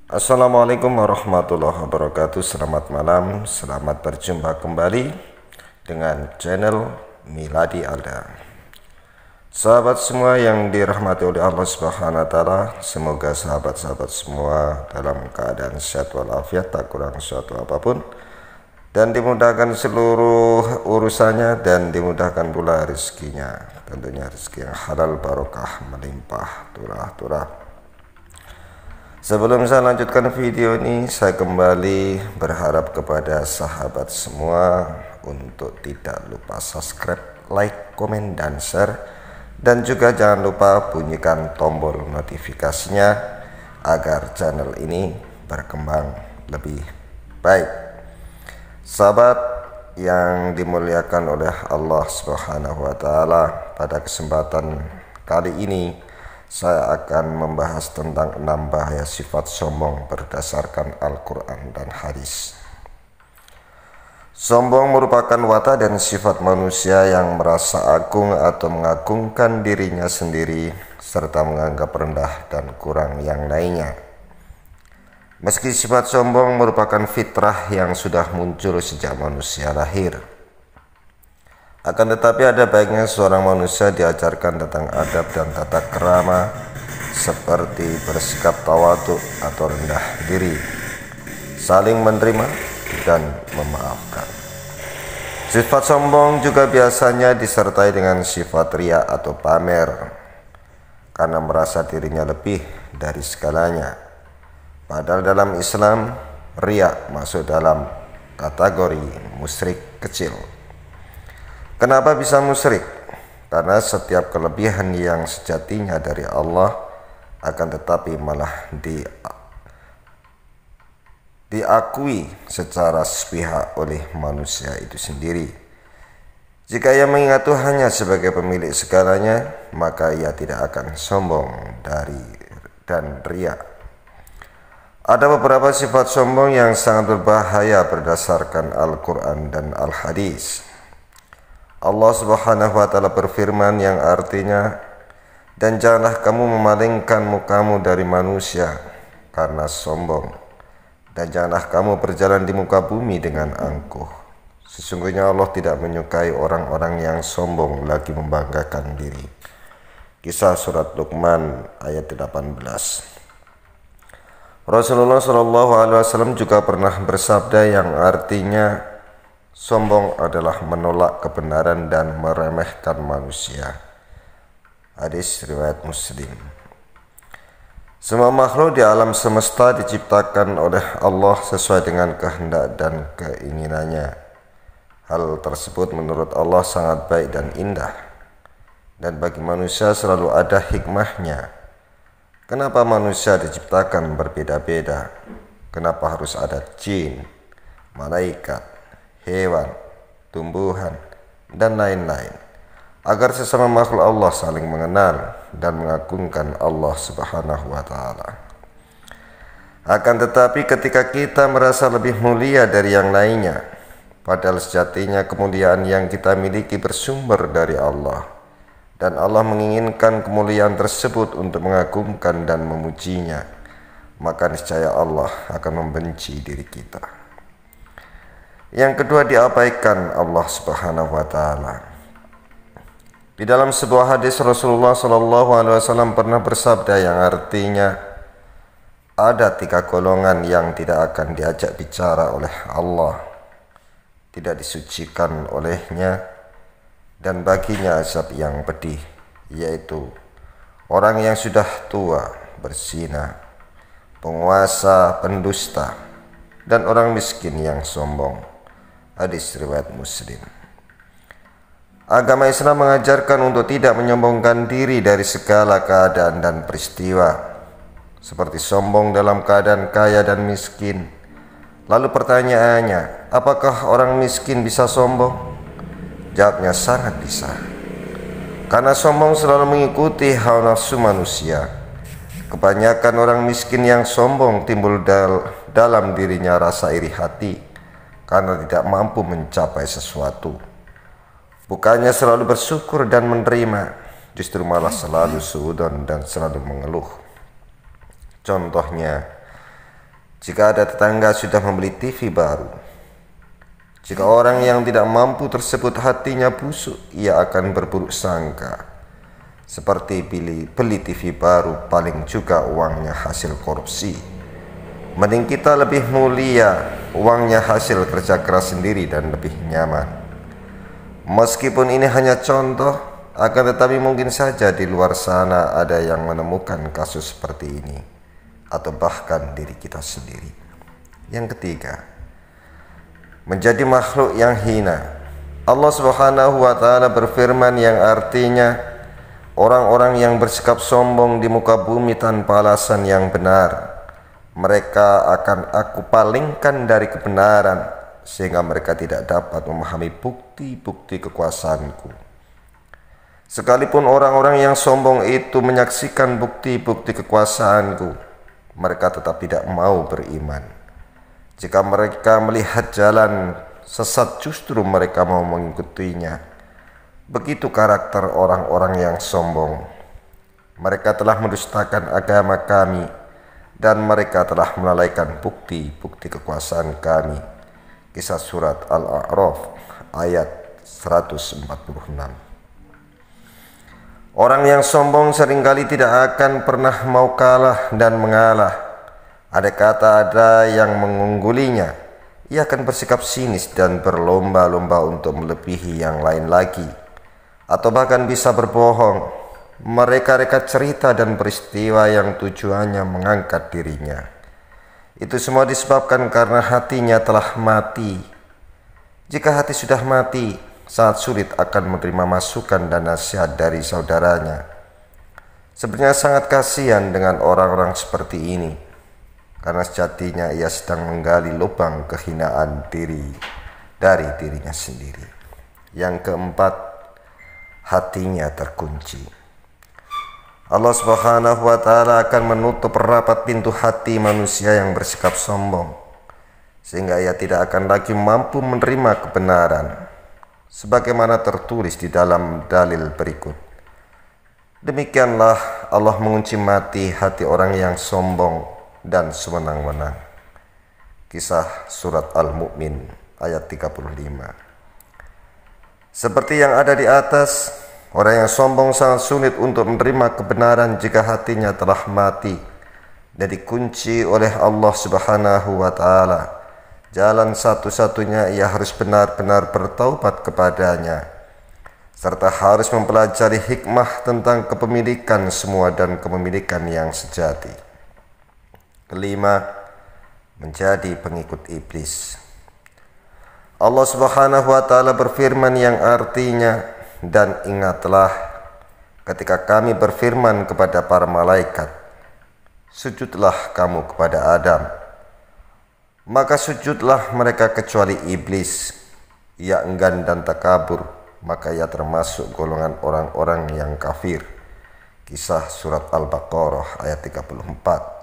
Assalamualaikum warahmatullahi wabarakatuh. Selamat malam, selamat berjumpa kembali dengan channel Miladi Alda. Sahabat semua yang dirahmati oleh Allah Subhanahu wa taala, semoga sahabat-sahabat semua dalam keadaan sehat walafiat, tak kurang suatu apapun, dan dimudahkan seluruh urusannya, dan dimudahkan pula rezekinya, tentunya rezeki yang halal, barokah, melimpah, turah-turah. Sebelum saya lanjutkan video ini, saya kembali berharap kepada sahabat semua untuk tidak lupa subscribe, like, komen, dan share, dan juga jangan lupa bunyikan tombol notifikasinya agar channel ini berkembang lebih baik. Sahabat yang dimuliakan oleh Allah Subhanahu wa taala, pada kesempatan kali ini saya akan membahas tentang 6 bahaya sifat sombong berdasarkan Al-Quran dan hadis. Sombong merupakan watak dan sifat manusia yang merasa agung atau mengagungkan dirinya sendiri serta menganggap rendah dan kurang yang lainnya. Meski sifat sombong merupakan fitrah yang sudah muncul sejak manusia lahir, akan tetapi ada baiknya seorang manusia diajarkan tentang adab dan tata krama seperti bersikap tawadhu atau rendah diri, saling menerima dan memaafkan. Sifat sombong juga biasanya disertai dengan sifat riya atau pamer, karena merasa dirinya lebih dari segalanya. Padahal dalam Islam, riya masuk dalam kategori musyrik kecil. Kenapa bisa musyrik? Karena setiap kelebihan yang sejatinya dari Allah akan tetapi malah diakui secara sepihak oleh manusia itu sendiri. Jika ia mengingat Tuhannya sebagai pemilik segalanya, maka ia tidak akan sombong dan riya. Ada beberapa sifat sombong yang sangat berbahaya berdasarkan Al-Quran dan Al-Hadis. Allah Subhanahu wa taala berfirman yang artinya, "Dan janganlah kamu memalingkan mukamu dari manusia karena sombong, dan janganlah kamu berjalan di muka bumi dengan angkuh. Sesungguhnya Allah tidak menyukai orang-orang yang sombong lagi membanggakan diri." Kisah surat Luqman ayat 18. Rasulullah SAW juga pernah bersabda yang artinya, sombong adalah menolak kebenaran dan meremehkan manusia. Hadis riwayat Muslim. Semua makhluk di alam semesta diciptakan oleh Allah sesuai dengan kehendak dan keinginannya. Hal tersebut menurut Allah sangat baik dan indah, dan bagi manusia selalu ada hikmahnya. Kenapa manusia diciptakan berbeda-beda? Kenapa harus ada jin, malaikat, hewan, tumbuhan, dan lain-lain, agar sesama makhluk Allah saling mengenal dan mengagungkan Allah Subhanahu wa taala. Akan tetapi ketika kita merasa lebih mulia dari yang lainnya, padahal sejatinya kemuliaan yang kita miliki bersumber dari Allah, dan Allah menginginkan kemuliaan tersebut untuk mengagungkan dan memujinya, maka niscaya Allah akan membenci diri kita. Yang kedua, diabaikan Allah Subhanahu wa taala. Di dalam sebuah hadis, Rasulullah SAW pernah bersabda yang artinya, ada 3 golongan yang tidak akan diajak bicara oleh Allah, tidak disucikan olehnya, dan baginya azab yang pedih, yaitu orang yang sudah tua berzina, penguasa pendusta, dan orang miskin yang sombong. Hadis riwayat Muslim. Agama Islam mengajarkan untuk tidak menyombongkan diri dari segala keadaan dan peristiwa, seperti sombong dalam keadaan kaya dan miskin. Lalu pertanyaannya, apakah orang miskin bisa sombong? Jawabnya, sangat bisa. Karena sombong selalu mengikuti hawa nafsu manusia. Kebanyakan orang miskin yang sombong timbul dalam dirinya rasa iri hati karena tidak mampu mencapai sesuatu. Bukannya selalu bersyukur dan menerima, justru malah selalu suudzon dan selalu mengeluh. Contohnya, jika ada tetangga sudah membeli TV baru. Jika orang yang tidak mampu tersebut hatinya busuk, ia akan berburuk sangka, seperti beli TV baru paling juga uangnya hasil korupsi. Mending kita lebih mulia, uangnya hasil kerja keras sendiri dan lebih nyaman. Meskipun ini hanya contoh, akan tetapi mungkin saja di luar sana ada yang menemukan kasus seperti ini, atau bahkan diri kita sendiri. Yang ketiga, menjadi makhluk yang hina. Allah Subhanahu wa ta'ala berfirman yang artinya, orang-orang yang bersikap sombong di muka bumi tanpa alasan yang benar, mereka akan aku palingkan dari kebenaran, sehingga mereka tidak dapat memahami bukti-bukti kekuasaanku. Sekalipun orang-orang yang sombong itu menyaksikan bukti-bukti kekuasaanku, mereka tetap tidak mau beriman. Jika mereka melihat jalan sesat, justru mereka mau mengikutinya. Begitu karakter orang-orang yang sombong. Mereka telah mendustakan agama kami, dan mereka telah melalaikan bukti-bukti kekuasaan kami. Kisah surat Al-A'raf ayat 146. Orang yang sombong seringkali tidak akan pernah mau kalah dan mengalah. Ada kata ada yang mengunggulinya, ia akan bersikap sinis dan berlomba-lomba untuk melebihi yang lain lagi, atau bahkan bisa berbohong, mereka-reka cerita dan peristiwa yang tujuannya mengangkat dirinya. Itu semua disebabkan karena hatinya telah mati. Jika hati sudah mati, sangat sulit akan menerima masukan dan nasihat dari saudaranya. Sebenarnya sangat kasihan dengan orang-orang seperti ini, karena sejatinya ia sedang menggali lubang kehinaan dari dirinya sendiri. Yang keempat, hatinya terkunci. Allah Subhanahu wa ta'ala akan menutup rapat pintu hati manusia yang bersikap sombong, sehingga ia tidak akan lagi mampu menerima kebenaran, sebagaimana tertulis di dalam dalil berikut. Demikianlah Allah mengunci mati hati orang yang sombong dan sewenang-wenang. Kisah surat Al-Mu'min ayat 35. Seperti yang ada di atas, orang yang sombong sangat sulit untuk menerima kebenaran jika hatinya telah mati dan dikunci oleh Allah Subhanahu wa ta'ala. Jalan satu-satunya ia harus benar-benar bertaubat kepadanya, serta harus mempelajari hikmah tentang kepemilikan semua dan kepemilikan yang sejati. Kelima, menjadi pengikut iblis. Allah Subhanahu wa ta'ala berfirman yang artinya, dan ingatlah ketika kami berfirman kepada para malaikat, sujudlah kamu kepada Adam. Maka sujudlah mereka kecuali iblis. Ia enggan dan takabur, maka ia termasuk golongan orang-orang yang kafir. Kisah surat Al-Baqarah ayat 34.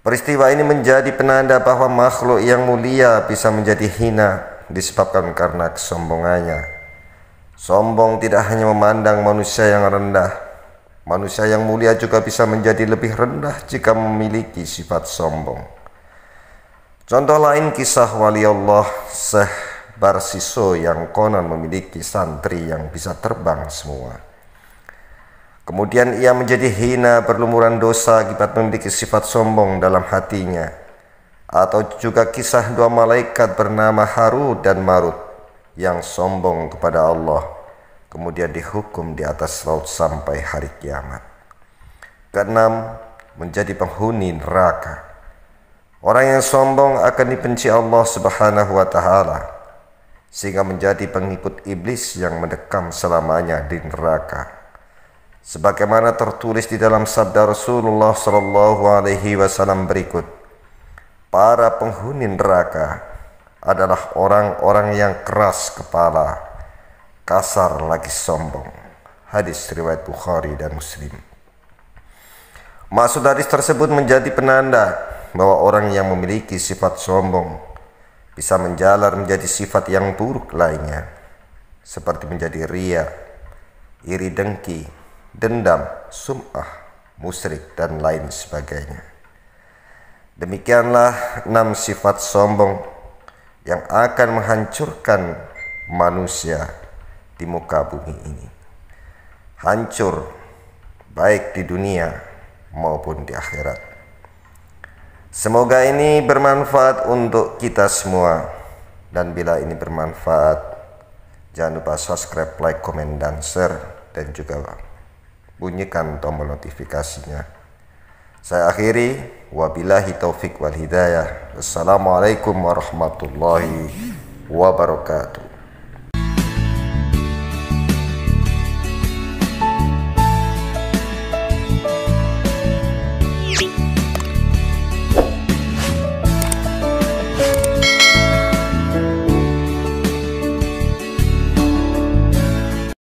Peristiwa ini menjadi penanda bahwa makhluk yang mulia bisa menjadi hina disebabkan karena kesombongannya. Sombong tidak hanya memandang manusia yang rendah, manusia yang mulia juga bisa menjadi lebih rendah jika memiliki sifat sombong. Contoh lain kisah wali Allah Syekh Barsiso yang konon memiliki santri yang bisa terbang semua. Kemudian ia menjadi hina berlumuran dosa akibat memiliki sifat sombong dalam hatinya. Atau juga kisah dua malaikat bernama Harut dan Marut yang sombong kepada Allah, kemudian dihukum di atas laut sampai hari kiamat. Keenam, menjadi penghuni neraka. Orang yang sombong akan dibenci Allah Subhanahu wa ta'ala, sehingga menjadi pengikut iblis yang mendekam selamanya di neraka. Sebagaimana tertulis di dalam sabda Rasulullah SAW berikut, para penghuni neraka adalah orang-orang yang keras kepala, kasar lagi sombong. Hadis riwayat Bukhari dan Muslim. Maksud hadis tersebut menjadi penanda bahwa orang yang memiliki sifat sombong bisa menjalar menjadi sifat yang buruk lainnya, seperti menjadi ria, iri dengki, dendam, sum'ah, musyrik, dan lain sebagainya. Demikianlah 6 sifat sombong yang akan menghancurkan manusia di muka bumi ini. Hancur baik di dunia maupun di akhirat. Semoga ini bermanfaat untuk kita semua. Dan bila ini bermanfaat, jangan lupa subscribe, like, komen, dan share, dan juga bunyikan tombol notifikasinya. Saya akhiri, wabillahi taufik wal hidayah. Wassalamualaikum warahmatullahi wabarakatuh.